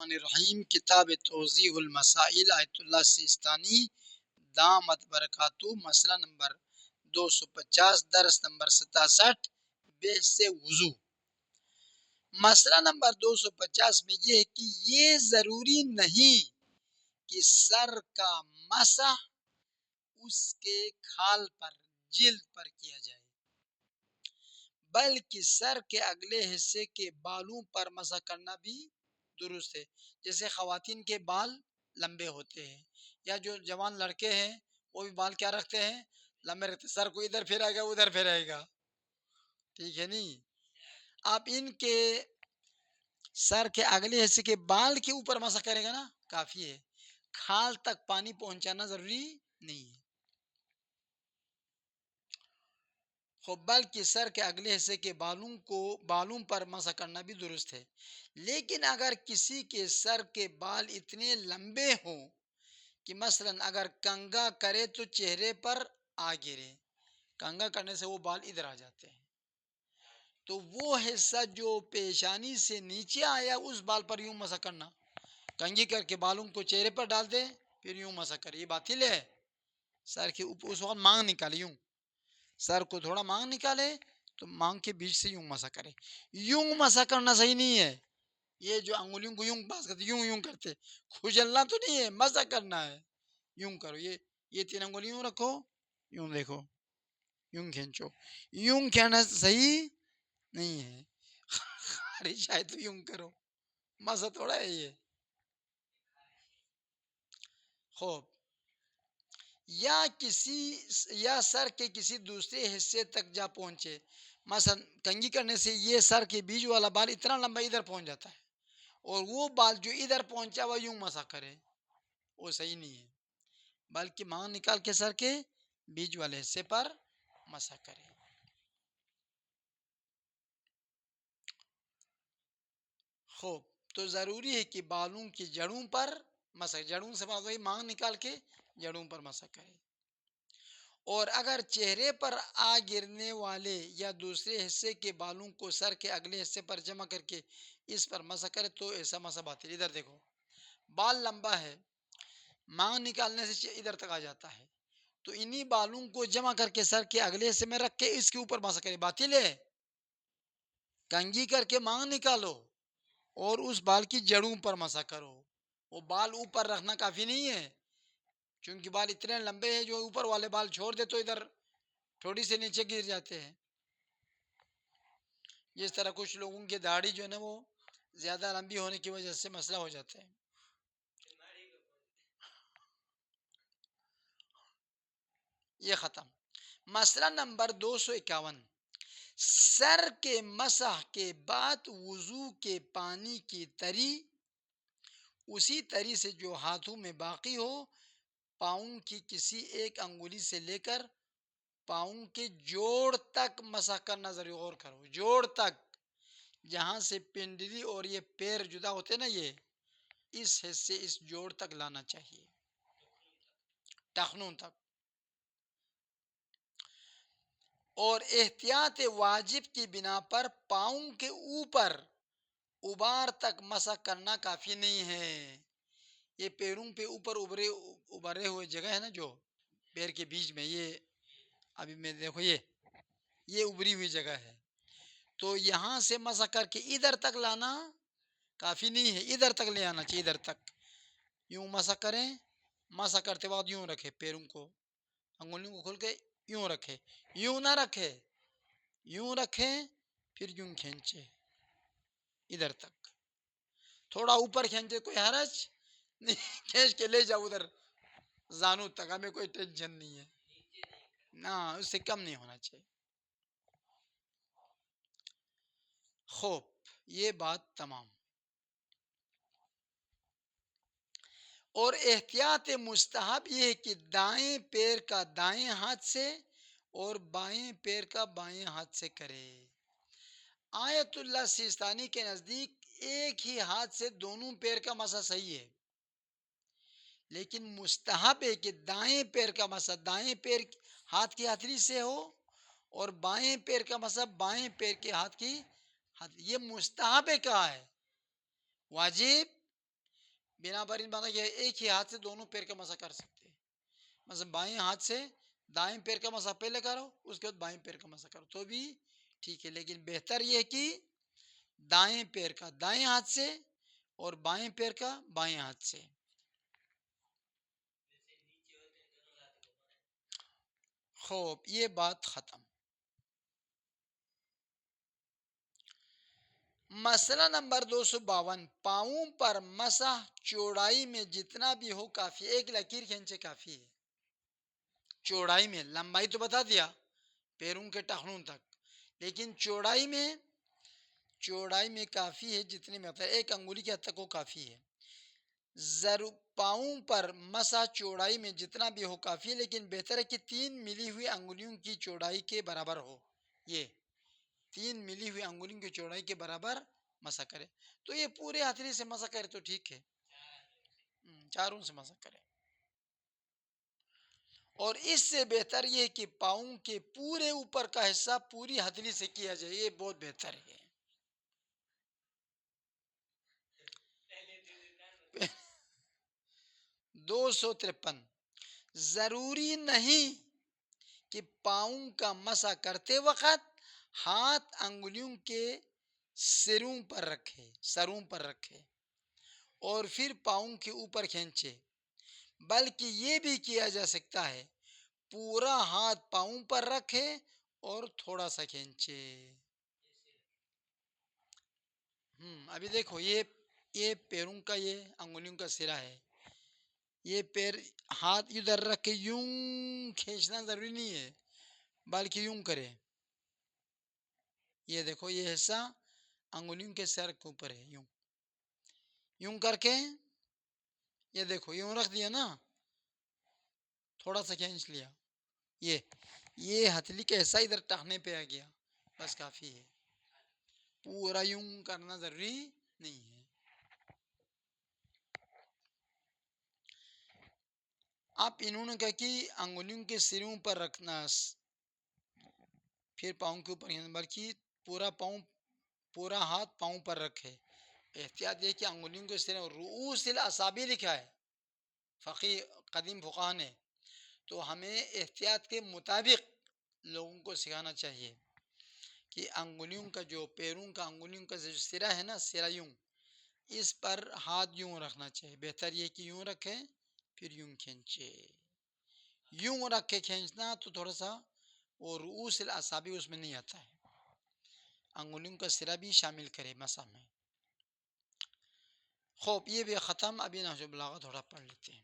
الرحمن الرحیم، کتاب توضیح المسائل آیت اللہ سیستانی دامت برکاتہ، مسئلہ نمبر 250، درس نمبر 67، بحث وضو۔ مسئلہ نمبر 250 میں یہ ہے کہ یہ ضروری نہیں کہ سر کا مسح اس کے کھال پر، جلد پر کیا جائے، بلکہ سر کے اگلے حصے کے بالوں پر مسح کرنا بھی درست ہے۔ جیسے خواتین کے بال لمبے ہوتے ہیں، یا جو جوان لڑکے ہیں وہ بھی بال کیا رکھتے ہیں، لمبے رکھتے ہیں، سر کو ادھر پھیرائے گا ادھر پھیرائے گا، ٹھیک ہے نہیں۔ آپ ان کے سر کے اگلے حصے کے بال کے اوپر مسح کرے گا نا، کافی ہے، کھال تک پانی پہنچانا ضروری نہیں ہے، بلکہ سر کے اگلے حصے کے بالوں پر مسح کرنا بھی درست ہے۔ لیکن اگر کسی کے سر کے بال اتنے لمبے ہوں کہ مثلا اگر کنگھا کرے تو چہرے پر آ گرے، کنگھا کرنے سے وہ بال ادھر آ جاتے ہیں، تو وہ حصہ جو پیشانی سے نیچے آیا اس بال پر یوں مسح کرنا، کنگھی کر کے بالوں کو چہرے پر ڈال دے پھر یوں مسح کرے، یہ باطل ہے۔ سر کے اوپر اس وقت مانگ نکالے، یوں سر کو تھوڑا مانگ نکالے تو مانگ کے بیچ سے یوں مسح کرے، یوں مسح کرنا صحیح نہیں ہے۔ یہ جو انگلیوں کو یوں پاس کرتے یوں کرتے، کھجلنا تو نہیں ہے، مسح کرنا ہے، یوں کرو، یہ 3 انگلی یوں رکھو، یوں دیکھو، یوں کھینچو، یوں کہنا صحیح نہیں ہے، خارج آئے تو یوں کرو، مسح تھوڑا ہے یہ۔ خوب، یا سر کے کسی دوسرے حصے تک جا پہنچے، مثلا کنگھی کرنے سے یہ سر کے بیچ والا بال اتنا لمبا ادھر پہنچ جاتا ہے، اور وہ بال جو ادھر پہنچا وہ یوں مسح کرے، وہ صحیح نہیں ہے، بلکہ مانگ نکال کے سر کے بیچ والے حصے پر مسح کرے۔ خوب، تو ضروری ہے کہ بالوں کی جڑوں پر مسح، جڑوں سے بعد وہی مانگ نکال کے جڑوں پر مسح کرے، اور اگر چہرے پر آ گرنے والے یا دوسرے حصے کے بالوں کو سر کے اگلے حصے پر جمع کر کے اس پر مسح کرے تو ایسا مسح باطل۔ ادھر دیکھو، بال لمبا ہے، مانگ نکالنے سے ادھر تک آ جاتا ہے، تو انہی بالوں کو جمع کر کے سر کے اگلے حصے میں رکھ کے اس کے اوپر مسح کرے، باطل ہے۔ کنگھی کر کے مانگ نکالو اور اس بال کی جڑوں پر مسح کرو، وہ بال اوپر رکھنا کافی نہیں ہے، چونکہ بال اتنے لمبے ہیں جو اوپر والے بال چھوڑ دے تو ادھر تھوڑی سے نیچے گر جاتے ہیں۔ جس طرح کچھ لوگوں کی داڑھی جو ہے نا وہ زیادہ لمبی ہونے کی وجہ سے مسئلہ ہو جاتا ہے۔ یہ ختم۔ مسئلہ نمبر 251، سر کے مسح کے بعد وضو کے پانی کی تری اسی تری سے جو ہاتھوں میں باقی ہو، پاؤں کی کسی ایک انگلی سے لے کر پاؤں کے جوڑ تک مسح کرنا ضروری۔ غور کرو، جوڑ تک، جہاں سے پنڈلی اور یہ پیر جدا ہوتے نا، یہ اس حصے اس جوڑ تک لانا چاہیے، ٹخنوں تک، اور احتیاط واجب کی بنا پر پاؤں کے اوپر ابار تک مسح کرنا کافی نہیں ہے۔ یہ پیروں پہ اوپر ابھرے ہوئے جگہ ہے نا، جو پیر کے بیچ میں، یہ ابھی میں دیکھو یہ ابری ہوئی جگہ ہے، تو یہاں سے مسح کر کے ادھر تک لانا کافی نہیں ہے، ادھر تک لے آنا چاہیے، ادھر تک یوں مسح کریں، مسح کرتے وقت یوں رکھے، پیروں کو انگلیوں کو کھول کے یوں رکھے، یوں نہ رکھے، یوں رکھیں پھر یوں کھینچے ادھر تک، تھوڑا اوپر کھینچے کوئی حرج نہیں، کھینچ کے لے جاؤ ادھر زانو تک، ہمیں کوئی ٹینشن نہیں ہے، نہ اس سے کم نہیں ہونا چاہیے۔ خوب، یہ بات تمام۔ اور احتیاط مستحب یہ ہے کہ دائیں پیر کا دائیں ہاتھ سے اور بائیں پیر کا بائیں ہاتھ سے کرے۔ آیت اللہ سیستانی کے نزدیک ایک ہی ہاتھ سے دونوں پیر کا مسح صحیح ہے، لیکن مستحب ہے کہ دائیں پیر کا مسح دائیں پیر ہاتھ کی ہتھیلی سے ہو اور بائیں پیر کا مسح بائیں پیر کے ہاتھ کی، یہ مستحب ہے، کہا ہے، واجب بنا پر ان بنا کہ ایک ہی ہاتھ سے دونوں پیر کا مسح کر سکتے ہیں. مثلا بائیں ہاتھ سے دائیں پیر کا مسح پہلے کرو، اس کے بعد بائیں پیر کا مسح کرو تو بھی ٹھیک ہے، لیکن بہتر یہ ہے کہ دائیں پیر کا دائیں ہاتھ سے اور بائیں پیر کا بائیں ہاتھ سے. خوب یہ بات ختم. مسئلہ نمبر 252، پاؤں پر مسح چوڑائی میں جتنا بھی ہو کافی. ایک لکیر کھینچے کافی ہے چوڑائی میں. لمبائی تو بتا دیا پیروں کے ٹخنوں تک، لیکن چوڑائی میں کافی ہے جتنے میں ایک انگولی کے حد تک وہ کافی ہے. پاؤں پر مسح چوڑائی میں جتنا بھی ہو کافی ہے، لیکن بہتر ہے کہ 3 ملی ہوئی انگلیوں کی چوڑائی کے برابر ہو. یہ 3 ملی ہوئی انگلیوں کی چوڑائی کے برابر مسح کرے. تو یہ پورے ہتھیلی سے مسح کرے تو ٹھیک ہے، چاروں سے مسح کرے. اور اس سے بہتر یہ کہ پاؤں کے پورے اوپر کا حصہ پوری ہتھیلی سے کیا جائے، یہ بہت بہتر ہے. 253، ضروری نہیں کہ پاؤں کا مسح کرتے وقت ہاتھ انگلیوں کے سروں پر رکھے اور پھر پاؤں کے اوپر کھینچے، بلکہ یہ بھی کیا جا سکتا ہے پورا ہاتھ پاؤں پر رکھے اور تھوڑا سا کھینچے. ابھی دیکھو یہ پیروں کا یہ انگلیوں کا سرا ہے، یہ پیر ہاتھ ادھر رکھ کے یوں کھینچنا ضروری نہیں ہے، بلکہ یوں کرے. یہ دیکھو یہ حصہ انگلیوں کے سر کے اوپر ہے، یوں کر کے یہ دیکھو یوں رکھ دیا نا، تھوڑا سا کھینچ لیا، یہ ہتھیلی کا حصہ ادھر ٹخنے پہ آ گیا، بس کافی ہے. پورا یوں کرنا ضروری نہیں ہے. اب انہوں نے کہا کہ انگلیوں کے سروں پر رکھنا، پھر پاؤں کے اوپر، بلکہ پورا ہاتھ پاؤں پر رکھے. احتیاط یہ کہ انگلیوں کے سروں، رؤوس الاصابع لکھا ہے قدیم فقہا نے، تو ہمیں احتیاط کے مطابق لوگوں کو سکھانا چاہیے کہ انگلیوں کا جو پیروں کا انگلیوں کا جو سرا ہے نا، سرا یوں اس پر ہاتھ یوں رکھنا چاہیے. بہتر یہ کہ یوں رکھے پھر یوں کھینچے. یوں رکھ کے کھینچنا تو تھوڑا سا وہ رؤوس الاصابع اس میں نہیں آتا ہے، انگلیوں کا سرا بھی شامل کرے مسح میں. خوب یہ بھی ختم. ابھی نہج البلاغہ تھوڑا پڑھ لیتے ہیں.